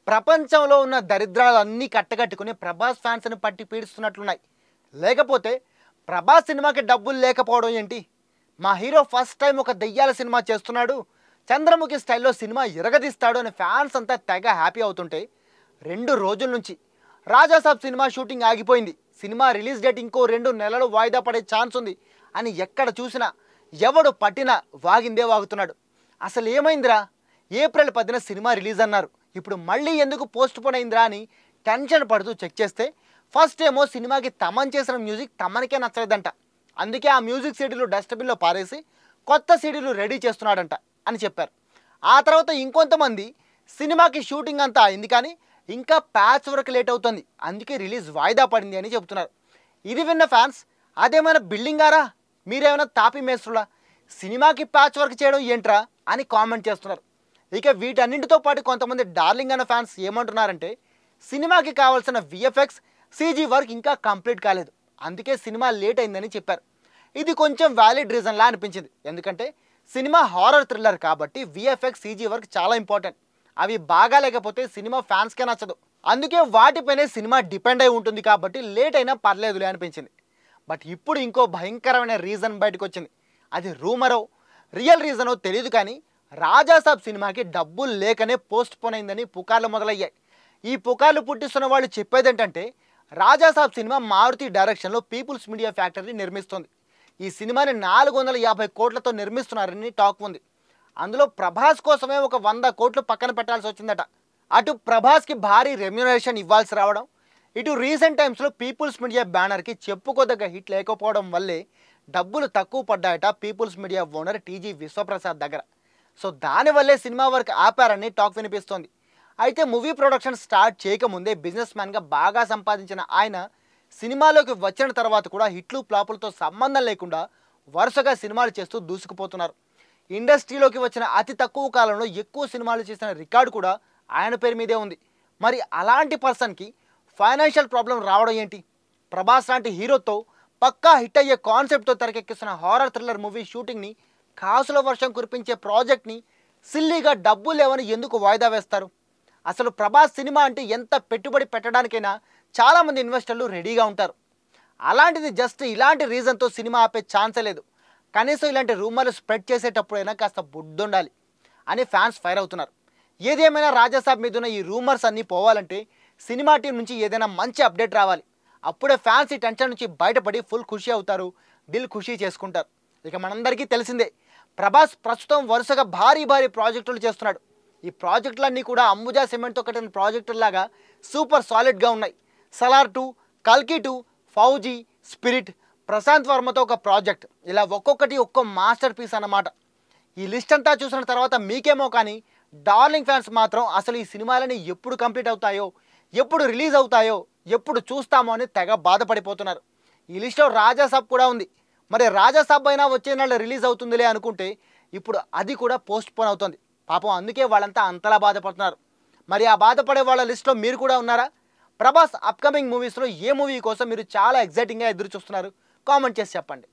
ప్రపంచంలో ఉన్న దరిద్రాలన్నీ కట్టగట్టుకుని ప్రభాస్ ఫ్యాన్స్ని పట్టి పీడిస్తున్నట్లున్నాయి. లేకపోతే ప్రభాస్ సినిమాకి డబ్బులు లేకపోవడం ఏంటి? మా హీరో ఫస్ట్ టైం ఒక దెయ్యాల సినిమా చేస్తున్నాడు, చంద్రముఖి స్టైల్లో సినిమా ఇరగదీస్తాడు అని ఫ్యాన్స్ అంతా తెగ హ్యాపీ అవుతుంటే 2 రోజుల నుంచి రాజాసాబ్ సినిమా షూటింగ్ ఆగిపోయింది, సినిమా రిలీజ్ డేట్ ఇంకో 2 నెలలు వాయిదా పడే ఛాన్స్ ఉంది అని ఎక్కడ చూసినా ఎవడు పట్టినా వాగిందే వాగుతున్నాడు. అసలు ఏమైందిరా? ఏప్రిల్ 10న సినిమా రిలీజ్ అన్నారు, ఇప్పుడు మళ్ళీ ఎందుకు పోస్ట్ పోన్ అయిందిరా అని టెన్షన్ పడుతూ చెక్ చేస్తే ఫస్ట్ ఏమో సినిమాకి తమన్ చేసిన మ్యూజిక్ తమన్కే నచ్చలేదంట, అందుకే ఆ మ్యూజిక్ సీడీలు డస్ట్బిన్లో పారేసి కొత్త సీడీలు రెడీ చేస్తున్నాడంట అని చెప్పారు. ఆ తర్వాత ఇంకొంతమంది సినిమాకి షూటింగ్ అంతా అయింది కానీ ఇంకా ప్యాచ్ వర్క్ లేట్ అవుతుంది, అందుకే రిలీజ్ వాయిదా పడింది అని చెబుతున్నారు. ఇది విన్న ఫ్యాన్స్ అదేమైనా బిల్డింగారా, మీరేమైనా తాపి మేస్త్రులా, సినిమాకి ప్యాచ్ వర్క్ చేయడం ఏంట్రా అని కామెంట్ చేస్తున్నారు. ఇక వీటన్నింటితో పాటు కొంతమంది డార్లింగ్ అన్న ఫ్యాన్స్ ఏమంటున్నారంటే సినిమాకి కావాల్సిన విఎఫ్ఎక్స్ సీజీ వర్క్ ఇంకా కంప్లీట్ కాలేదు, అందుకే సినిమా లేట్ అయిందని చెప్పారు. ఇది కొంచెం వ్యాలిడ్ రీజన్లా అనిపించింది, ఎందుకంటే సినిమా హారర్ థ్రిల్లర్ కాబట్టి విఎఫ్ఎక్స్ సీజీ వర్క్ చాలా ఇంపార్టెంట్, అవి బాగా లేకపోతే సినిమా ఫ్యాన్స్కే నచ్చదు, అందుకే వాటిపైనే సినిమా డిపెండ్ అయి ఉంటుంది కాబట్టి లేట్ అయినా పర్లేదులే అనిపించింది. బట్ ఇప్పుడు ఇంకో భయంకరమైన రీజన్ బయటకు వచ్చింది, అది రూమరో రియల్ రీజనో తెలియదు కానీ రాజాసాబ్ సినిమాకి డబ్బులు లేకనే పోస్ట్ పోన్ అయిందని పుకార్లు మొదలయ్యాయి. ఈ పుకార్లు పుట్టిస్తున్న వాళ్ళు చెప్పేది ఏంటంటే రాజాసాబ్ సినిమా మారుతి డైరెక్షన్లో పీపుల్స్ మీడియా ఫ్యాక్టరీ నిర్మిస్తుంది, ఈ సినిమాని 450 కోట్లతో నిర్మిస్తున్నారని టాక్ ఉంది. అందులో ప్రభాస్ కోసమే ఒక 100 కోట్లు పక్కన పెట్టాల్సి వచ్చిందట. అటు ప్రభాస్కి భారీ రెమ్యునరేషన్ ఇవ్వాల్సి రావడం, ఇటు రీసెంట్ టైమ్స్లో పీపుల్స్ మీడియా బ్యానర్కి చెప్పుకోదగ్గ హిట్ లేకపోవడం వల్లే డబ్బులు తక్కువ పడ్డాయట people's media owner TG Vishwaprasad దగ్గర. సో దానివల్లే సినిమా వర్క్ ఆపారని టాక్ వినిపిస్తోంది. అయితే మూవీ ప్రొడక్షన్ స్టార్ట్ చేయకముందే బిజినెస్ మ్యాన్గా బాగా సంపాదించిన ఆయన సినిమాలోకి వచ్చిన తర్వాత కూడా హిట్లు ఫ్లాపులతో సంబంధం లేకుండా వరుసగా సినిమాలు చేస్తూ దూసుకుపోతున్నారు. ఇండస్ట్రీలోకి వచ్చిన అతి తక్కువ కాలంలో ఎక్కువ సినిమాలు చేసిన రికార్డు కూడా ఆయన పేరు మీదే ఉంది. మరి అలాంటి పర్సన్కి ఫైనాన్షియల్ ప్రాబ్లం రావడం ఏంటి? ప్రభాస్ లాంటి హీరోతో పక్కా హిట్ అయ్యే కాన్సెప్ట్తో తెరకెక్కిస్తున్న హారర్ థ్రిల్లర్ మూవీ షూటింగ్ని, కాసుల వర్షం కురిపించే ప్రాజెక్ట్ని సిల్లీగా డబ్బులు లేవని ఎందుకు వాయిదా వేస్తారు? అసలు ప్రభాస్ సినిమా అంటే ఎంత పెట్టుబడి పెట్టడానికైనా చాలామంది ఇన్వెస్టర్లు రెడీగా ఉంటారు, అలాంటిది జస్ట్ ఇలాంటి రీజన్తో సినిమా ఆపే ఛాన్సే లేదు, కనీసం ఇలాంటి రూమర్లు స్ప్రెడ్ చేసేటప్పుడైనా కాస్త బుద్ధుండాలి అని ఫ్యాన్స్ ఫైర్ అవుతున్నారు. ఏదేమైనా రాజాసాబ్ మీద ఉన్న ఈ రూమర్స్ అన్నీ పోవాలంటే సినిమా టీం నుంచి ఏదైనా మంచి అప్డేట్ రావాలి, అప్పుడే ఫ్యాన్స్ ఈ టెన్షన్ నుంచి బయటపడి ఫుల్ ఖుషి అవుతారు, దిల్ ఖుషి చేసుకుంటారు. ఇక మనందరికీ తెలిసిందే ప్రభాస్ ప్రస్తుతం వరుసగా భారీ ప్రాజెక్టులు చేస్తున్నాడు. ఈ ప్రాజెక్టులన్నీ కూడా అంబుజా సిమెంట్తో కట్టిన ప్రాజెక్టులాగా సూపర్ సాలిడ్గా ఉన్నాయి. సలార్ 2, కల్కి 2, ఫౌజీ, స్పిరిట్, ప్రశాంత్ వర్మతో ఒక ప్రాజెక్ట్, ఇలా ఒక్కొక్కటి ఒక్కో మాస్టర్ పీస్ అన్నమాట. ఈ లిస్ట్ అంతా చూసిన తర్వాత మీకేమో కానీ డార్లింగ్ ఫ్యాన్స్ మాత్రం అసలు ఈ సినిమాలని ఎప్పుడు కంప్లీట్ అవుతాయో, ఎప్పుడు రిలీజ్ అవుతాయో, ఎప్పుడు చూస్తామో అని తెగ బాధపడిపోతున్నారు. ఈ లిస్ట్లో రాజాసాబ్ కూడా ఉంది. మరి రాజాసాబ్ అయినా వచ్చే నెల రిలీజ్ అవుతుందిలే అనుకుంటే ఇప్పుడు అది కూడా పోస్ట్ పోన్ అవుతుంది. పాపం అందుకే వాళ్ళంతా అంతలా బాధపడుతున్నారు. మరి ఆ బాధపడే వాళ్ళ లిస్ట్లో మీరు కూడా ఉన్నారా? ప్రభాస్ అప్కమింగ్ మూవీస్లో ఏ మూవీ కోసం మీరు చాలా ఎగ్జైటింగ్గా ఎదురు చూస్తున్నారు? కామెంట్ చేసి చెప్పండి.